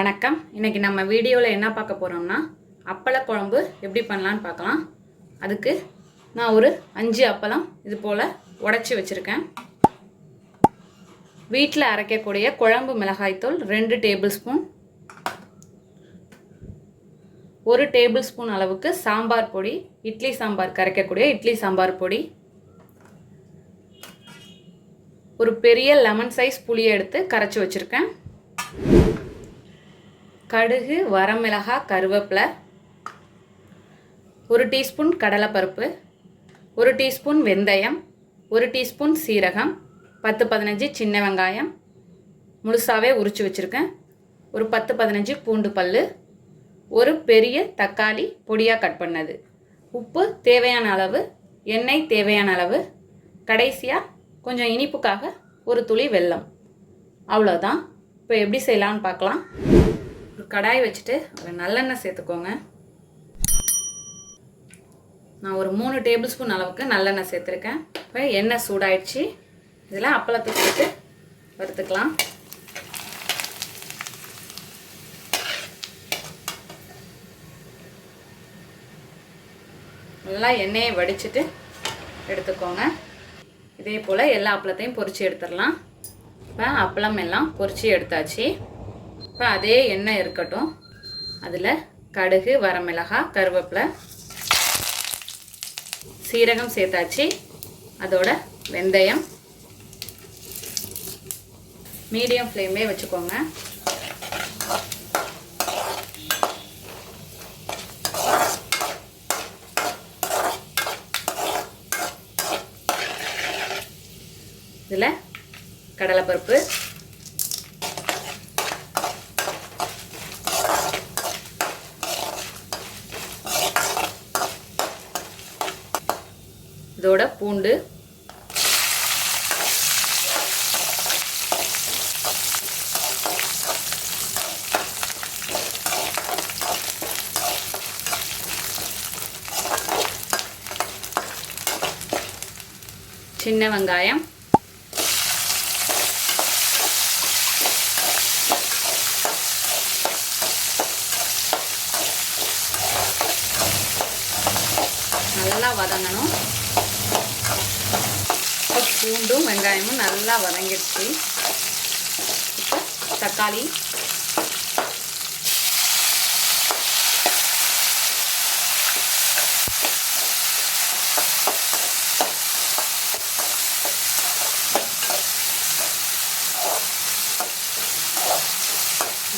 வணக்கம். இன்னைக்கு நம்ம வீடியோவில் என்ன பார்க்க போகிறோம்னா அப்பள குழம்பு எப்படி பண்ணலான்னு பார்க்கலாம். அதுக்கு நான் ஒரு 5 அப்பளம் இது போல் உடைச்சி வச்சுருக்கேன். வீட்டில் அரைக்கக்கூடிய குழம்பு மிளகாய்த்தூள் 2 டேபிள் ஸ்பூன், 1 டேபிள் ஸ்பூன் அளவுக்கு சாம்பார் பொடி, இட்லி சாம்பார் கரைக்கக்கூடிய இட்லி சாம்பார் பொடி, ஒரு பெரிய லெமன் சைஸ் புளியை எடுத்து கரைச்சி வச்சுருக்கேன். கடுகு, வரமிளகாய், கருவேப்பிலை, 1 டீஸ்பூன் கடலைப்பருப்பு, 1 டீஸ்பூன் வெந்தயம், 1 டீஸ்பூன் சீரகம், 10-15 சின்ன வெங்காயம் முழுசாகவே உரித்து வச்சுருக்கேன், ஒரு 10-15 பூண்டு பல், ஒரு பெரிய தக்காளி பொடியாக கட் பண்ணது, உப்பு தேவையான அளவு, எண்ணெய் தேவையான அளவு, கடைசியாக கொஞ்சம் இனிப்புக்காக ஒரு துளி வெல்லம். அவ்வளோதான். இப்போ எப்படி செய்யலான்னு பார்க்கலாம். ஒரு கடாய் வச்சுட்டு அதில் நல்லெண்ணெய் சேர்த்துக்கோங்க. நான் ஒரு 3 டேபிள் ஸ்பூன் அளவுக்கு நல்லெண்ணெய் சேர்த்துருக்கேன். இப்போ எண்ணெய் சூடாயிடுச்சு. இதில் அப்பளத்தை போட்டு வறுத்துக்கலாம். நல்லா எண்ணெயை வடிச்சிட்டு எடுத்துக்கோங்க. இதே போல் எல்லா அப்பளத்தையும் பொரித்து எடுத்துடலாம். இப்போ அப்பளம் எல்லாம் பொரித்து எடுத்தாச்சு. இப்போ அதே எண்ணெய் இருக்கட்டும். அதில் கடுகு, வரமிளகாய், கருவேப்பிலை, சீரகம் சேர்த்தாச்சு. அதோட வெந்தயம் மீடியம் ஃப்ளேம்லேயே வச்சுக்கோங்க. இதில் கடலைப்பருப்பு, இதோட பூண்டு, சின்ன வெங்காயம், நல்லா வதங்கணும். பூண்டும் வெங்காயமும் நல்லா வதங்கிடுச்சு. இப்போ தக்காளி,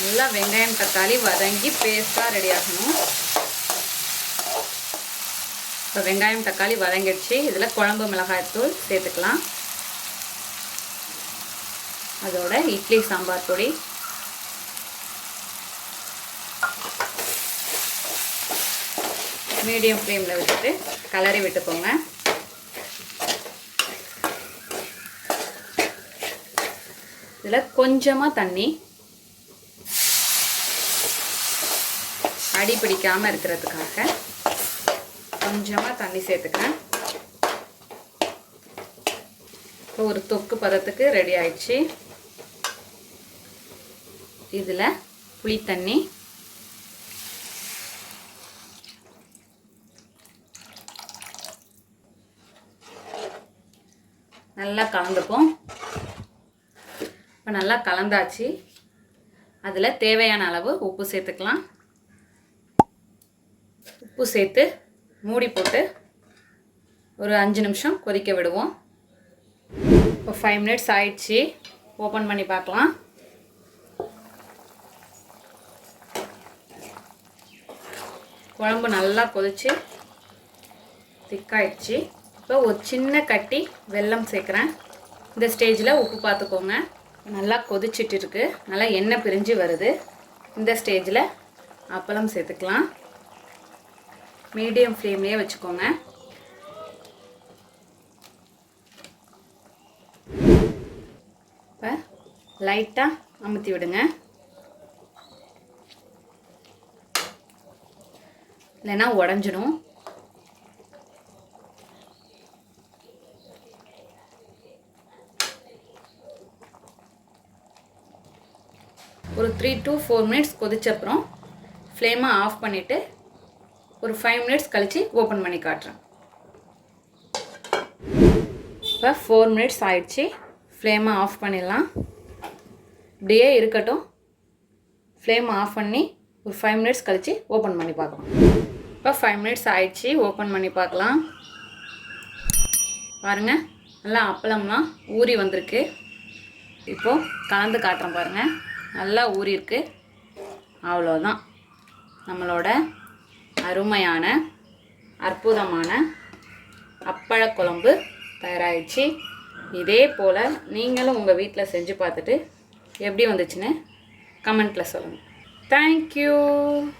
நல்லா வெங்காயம் தக்காளி வதங்கி பேஸ்ட்டாக ரெடி ஆகணும். இப்போ வெங்காயம் தக்காளி வதங்கிடுச்சு. இதில் குழம்பு மிளகாய்த்தூள் சேர்த்துக்கலாம். அதோட இட்லி சாம்பார் பொடி, மீடியம் ஃப்ளேமில் வச்சுட்டு கலரி விட்டுக்கோங்க. இதில் கொஞ்சமாக தண்ணி, அடி பிடிக்காமல் இருக்கிறதுக்காக கொஞ்சமாக தண்ணி சேர்த்துக்கிறேன். இப்போ ஒரு தொக்கு பதத்துக்கு ரெடி ஆயிடுச்சு. இதில் புளி தண்ணி, நல்லா கலந்துப்போம். இப்போ நல்லா கலந்தாச்சு. அதில் தேவையான அளவு உப்பு சேர்த்துக்கலாம். உப்பு சேர்த்து மூடி போட்டு ஒரு 5 நிமிஷம் கொதிக்க விடுவோம். இப்போ 5 மினிட்ஸ் ஆயிடுச்சு. ஓப்பன் பண்ணி பார்க்கலாம். குழம்பு நல்லா கொதிச்சு திக்காயிடுச்சு. இப்போ ஒரு சின்ன கட்டி வெல்லம் சேர்க்குறேன். இந்த ஸ்டேஜில் உப்பு பார்த்துக்கோங்க. நல்லா கொதிச்சிட்டு இருக்கு. நல்லா எண்ணெய் பிரிஞ்சு வருது. இந்த ஸ்டேஜில் அப்பளம் சேர்த்துக்கலாம். மீடியம் ஃப்ளேம்லேயே வச்சுக்கோங்க. இப்போ லைட்டாக அமுத்தி விடுங்க. இல்லைன்னா உடஞ்சிடும். ஒரு 3 to 4 மினிட்ஸ் கொதிச்சப்புறம் ஃப்ளேமை ஆஃப் பண்ணிவிட்டு ஒரு 5 மினிட்ஸ் கழித்து ஓப்பன் பண்ணி காட்டுறேன். இப்போ 4 மினிட்ஸ் ஆயிடுச்சு. ஃப்ளேமை ஆஃப் பண்ணிடலாம். இப்படியே இருக்கட்டும். ஃப்ளேமை ஆஃப் பண்ணி ஒரு 5 மினிட்ஸ் கழித்து ஓப்பன் பண்ணி பார்க்கலாம். இப்போ 5 மினிட்ஸ் ஆயிடுச்சு. ஓப்பன் பண்ணி பார்க்கலாம். பாருங்கள், நல்லா அப்பளம்லாம் ஊறி வந்திருக்கு. இப்போது கலந்து காட்டுறேன் பாருங்கள், நல்லா ஊறியிருக்கு. அவ்வளோதான், நம்மளோட அருமையான அற்புதமான அப்பள குழம்பு தயாராகிடுச்சு. இதே போல் நீங்களும் உங்கள் வீட்டில் செஞ்சு பார்த்துட்டு எப்படி வந்துச்சுன்னு கமெண்ட்டில் சொல்லுங்கள். தேங்க்யூ.